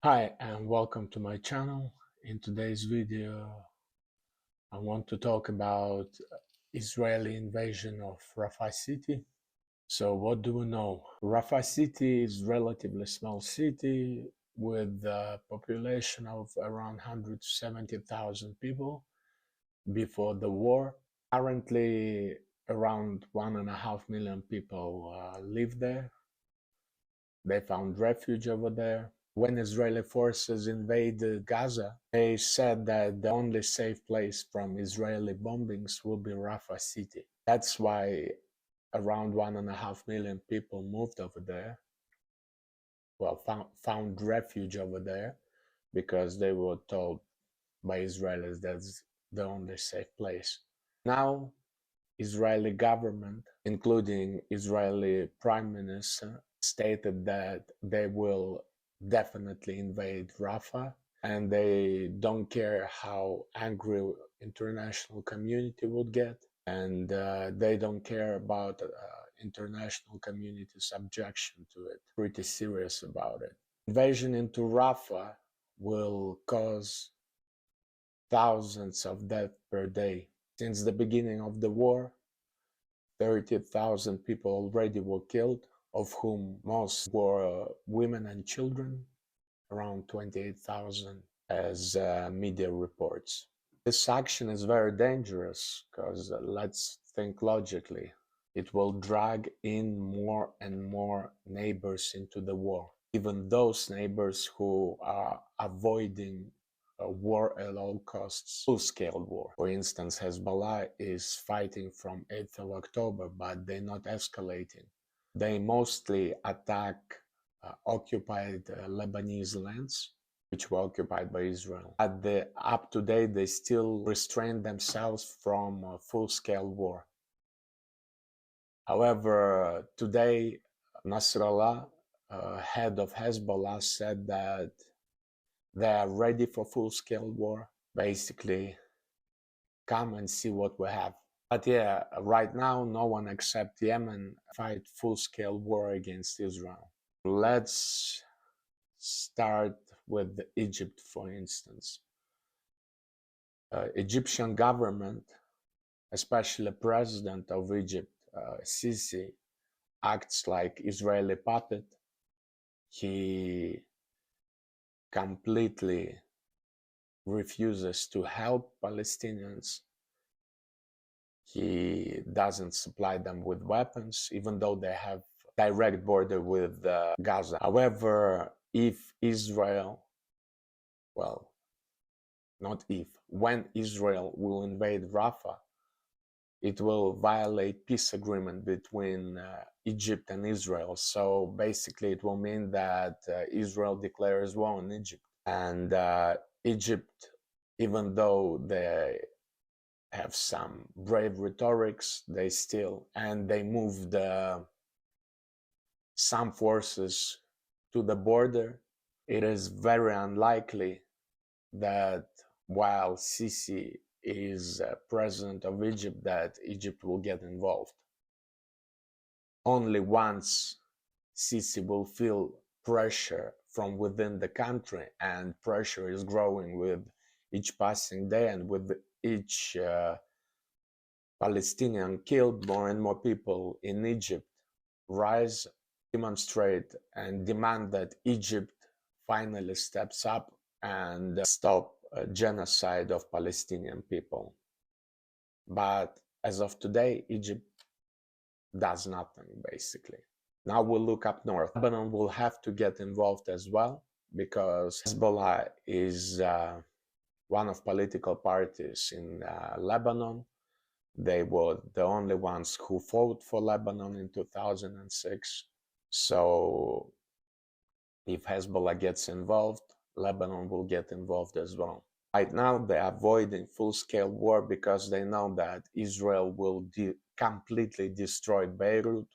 Hi and welcome to my channel. In today's video, I want to talk about Israeli invasion of Rafah city. So what do we know? Rafah city is relatively small city with a population of around 170,000 people before the war. Currently, around 1.5 million people live there. They found refuge over there. When Israeli forces invaded Gaza, they said that the only safe place from Israeli bombings will be Rafah city. That's why around 1.5 million people moved over there, well, found refuge over there because they were told by Israelis that's the only safe place. Now, Israeli government, including Israeli Prime Minister, stated that they will definitely invade Rafah and they don't care how angry international community would get, and they don't care about international community's objection to it. Pretty serious about it. Invasion into Rafah will cause thousands of deaths per day. Since the beginning of the war, 30,000 people already were killed, of whom most were women and children, around 28,000 as media reports. This action is very dangerous because let's think logically. It will drag in more and more neighbors into the war. Even those neighbors who are avoiding a war at all costs, full-scale war. For instance, Hezbollah is fighting from 8th of October, but they're not escalating. They mostly attack occupied Lebanese lands, which were occupied by Israel. Up to date, they still restrain themselves from a full-scale war. However, today, Nasrallah, head of Hezbollah, said that they are ready for full-scale war. Basically, come and see what we have. But yeah, right now, no one except Yemen fight full-scale war against Israel. Let's start with Egypt, for instance. Egyptian government, especially president of Egypt, Sisi, acts like Israeli puppet. He completely refuses to help Palestinians. He doesn't supply them with weapons, even though they have direct border with Gaza. However, if Israel, well, not if, when Israel will invade Rafah, it will violate peace agreement between Egypt and Israel. So basically it will mean that Israel declares war on Egypt. And Egypt, even though they have some brave rhetorics, they still, and they moved some forces to the border. It is very unlikely that while Sisi is president of Egypt, that Egypt will get involved. Only once Sisi will feel pressure from within the country, and pressure is growing with each passing day, and with each Palestinian killed, more and more people in Egypt rise, demonstrate, and demand that Egypt finally steps up and stop genocide of Palestinian people. But as of today, Egypt does nothing, basically. Now we'll look up north. Lebanon will have to get involved as well, because Hezbollah is one of political parties in Lebanon. They were the only ones who fought for Lebanon in 2006. So if Hezbollah gets involved, Lebanon will get involved as well. Right now, they're avoiding full-scale war because they know that Israel will completely destroy Beirut,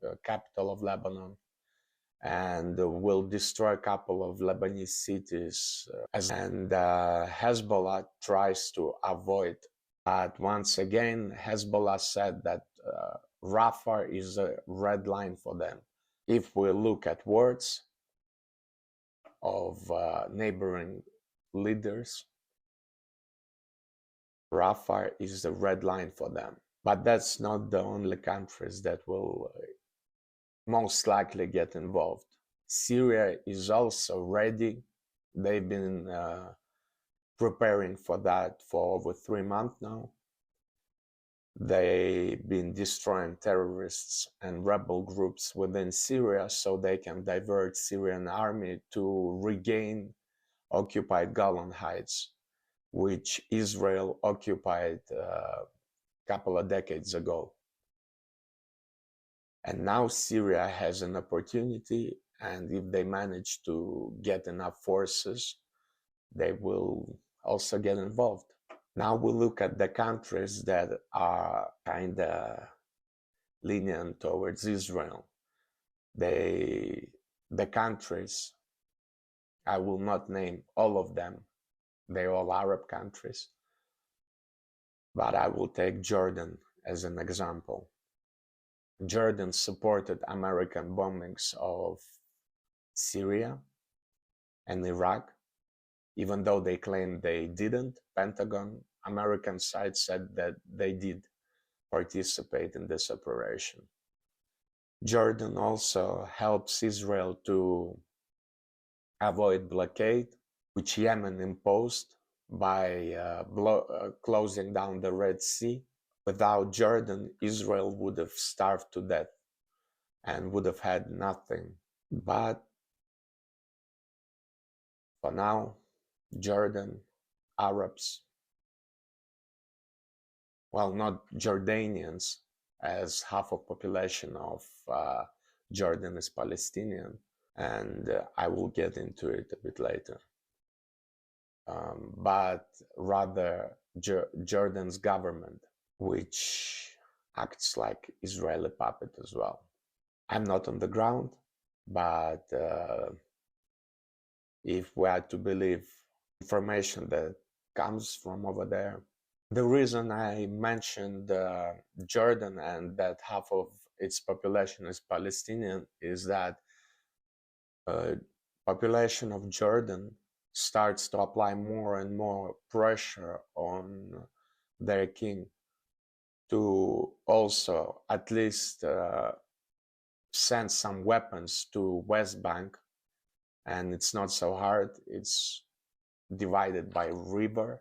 the capital of Lebanon, and will destroy a couple of Lebanese cities. And Hezbollah tries to avoid. But once again, Hezbollah said that Rafah is a red line for them. If we look at words, of neighboring leaders, Rafah is the red line for them. But that's not the only countries that will most likely get involved. Syria is also ready. They've been preparing for that for over 3 months now. They've been destroying terrorists and rebel groups within Syria so they can divert Syrian army to regain occupied Golan Heights, which Israel occupied a couple of decades ago. And now Syria has an opportunity, and if they manage to get enough forces, they will also get involved. Now we look at the countries that are kind of lenient towards Israel. The countries, I will not name all of them, they're all Arab countries, but I will take Jordan as an example. Jordan supported American bombings of Syria and Iraq, even though they claimed they didn't. Pentagon, American side said that they did participate in this operation. Jordan also helps Israel to avoid blockade, which Yemen imposed by closing down the Red Sea. Without Jordan, Israel would have starved to death and would have had nothing. But for now, Jordan, Arabs, well, not Jordanians, as half of population of Jordan is Palestinian, and I will get into it a bit later. But rather Jordan's government, which acts like Israeli puppet as well. I'm not on the ground, but if we are to believe information that comes from over there, the reason I mentioned Jordan and that half of its population is Palestinian is that population of Jordan starts to apply more and more pressure on their king to also at least send some weapons to West Bank, and it's not so hard. It's divided by river.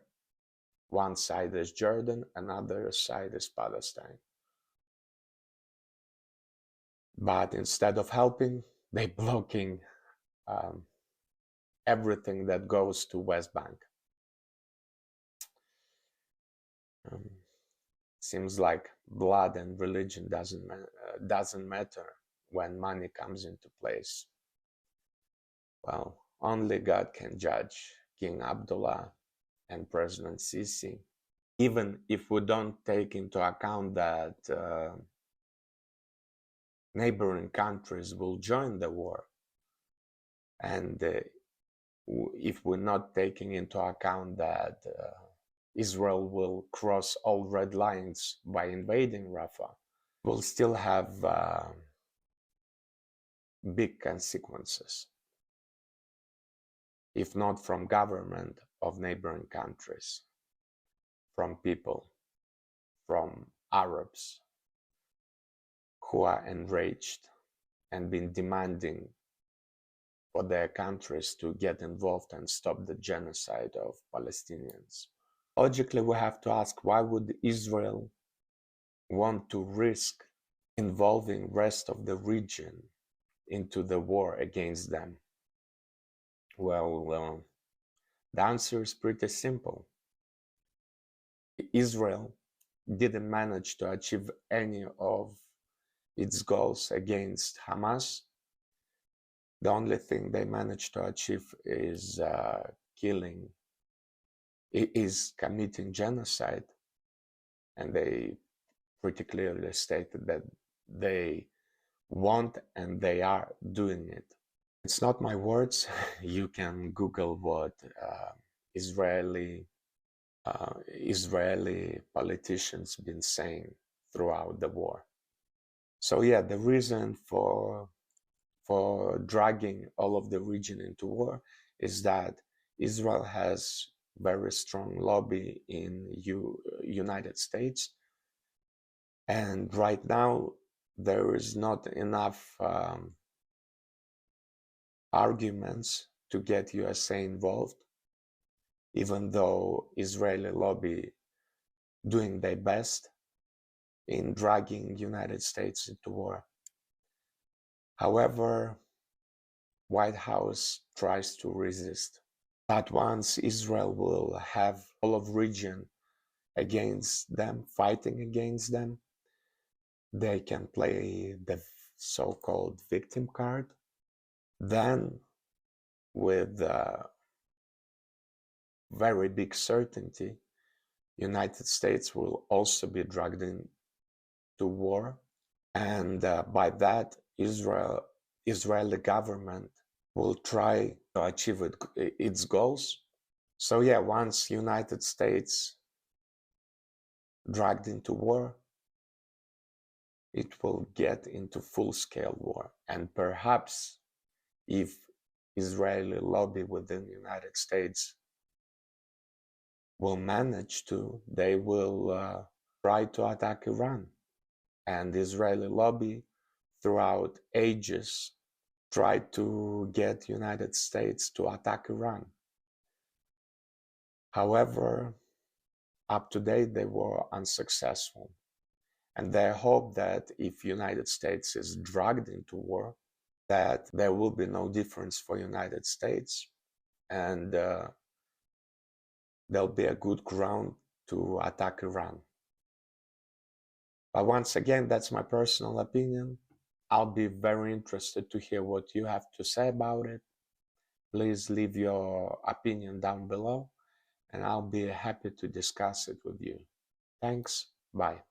One side is Jordan, another side is Palestine. But instead of helping, they're blocking everything that goes to West Bank. Seems like blood and religion doesn't matter when money comes into place. Well, only God can judge King Abdullah and President Sisi. Even if we don't take into account that neighboring countries will join the war, and if we're not taking into account that Israel will cross all red lines by invading Rafah, we'll still have big consequences, if not from government of neighboring countries, from people, from Arabs who are enraged and been demanding for their countries to get involved and stop the genocide of Palestinians. Logically, we have to ask, why would Israel want to risk involving rest of the region into the war against them? Well, the answer is pretty simple. Israel didn't manage to achieve any of its goals against Hamas. The only thing they managed to achieve is committing genocide, and they pretty clearly stated that they want and they are doing it. It's not my words. You can Google what Israeli politicians been saying throughout the war. So yeah, the reason for for dragging all of the region into war is that Israel has very strong lobby in United States, and right now there is not enough arguments to get USA involved, even though Israeli lobby doing their best in dragging United States into war. However, White House tries to resist. But once Israel will have all of region against them, fighting against them, they can play the so-called victim card. Then, with very big certainty, United States will also be dragged into war, and by that, Israeli government will try to achieve its goals. So yeah, once United States dragged into war, it will get into full-scale war, and perhaps if Israeli lobby within the United States will manage to, they will try to attack Iran. And the Israeli lobby throughout ages tried to get United States to attack Iran. However, up to date, they were unsuccessful. And they hope that if United States is dragged into war, that there will be no difference for United States, and there'll be a good ground to attack Iran. But once again, that's my personal opinion. I'll be very interested to hear what you have to say about it. Please leave your opinion down below, and I'll be happy to discuss it with you. Thanks. Bye.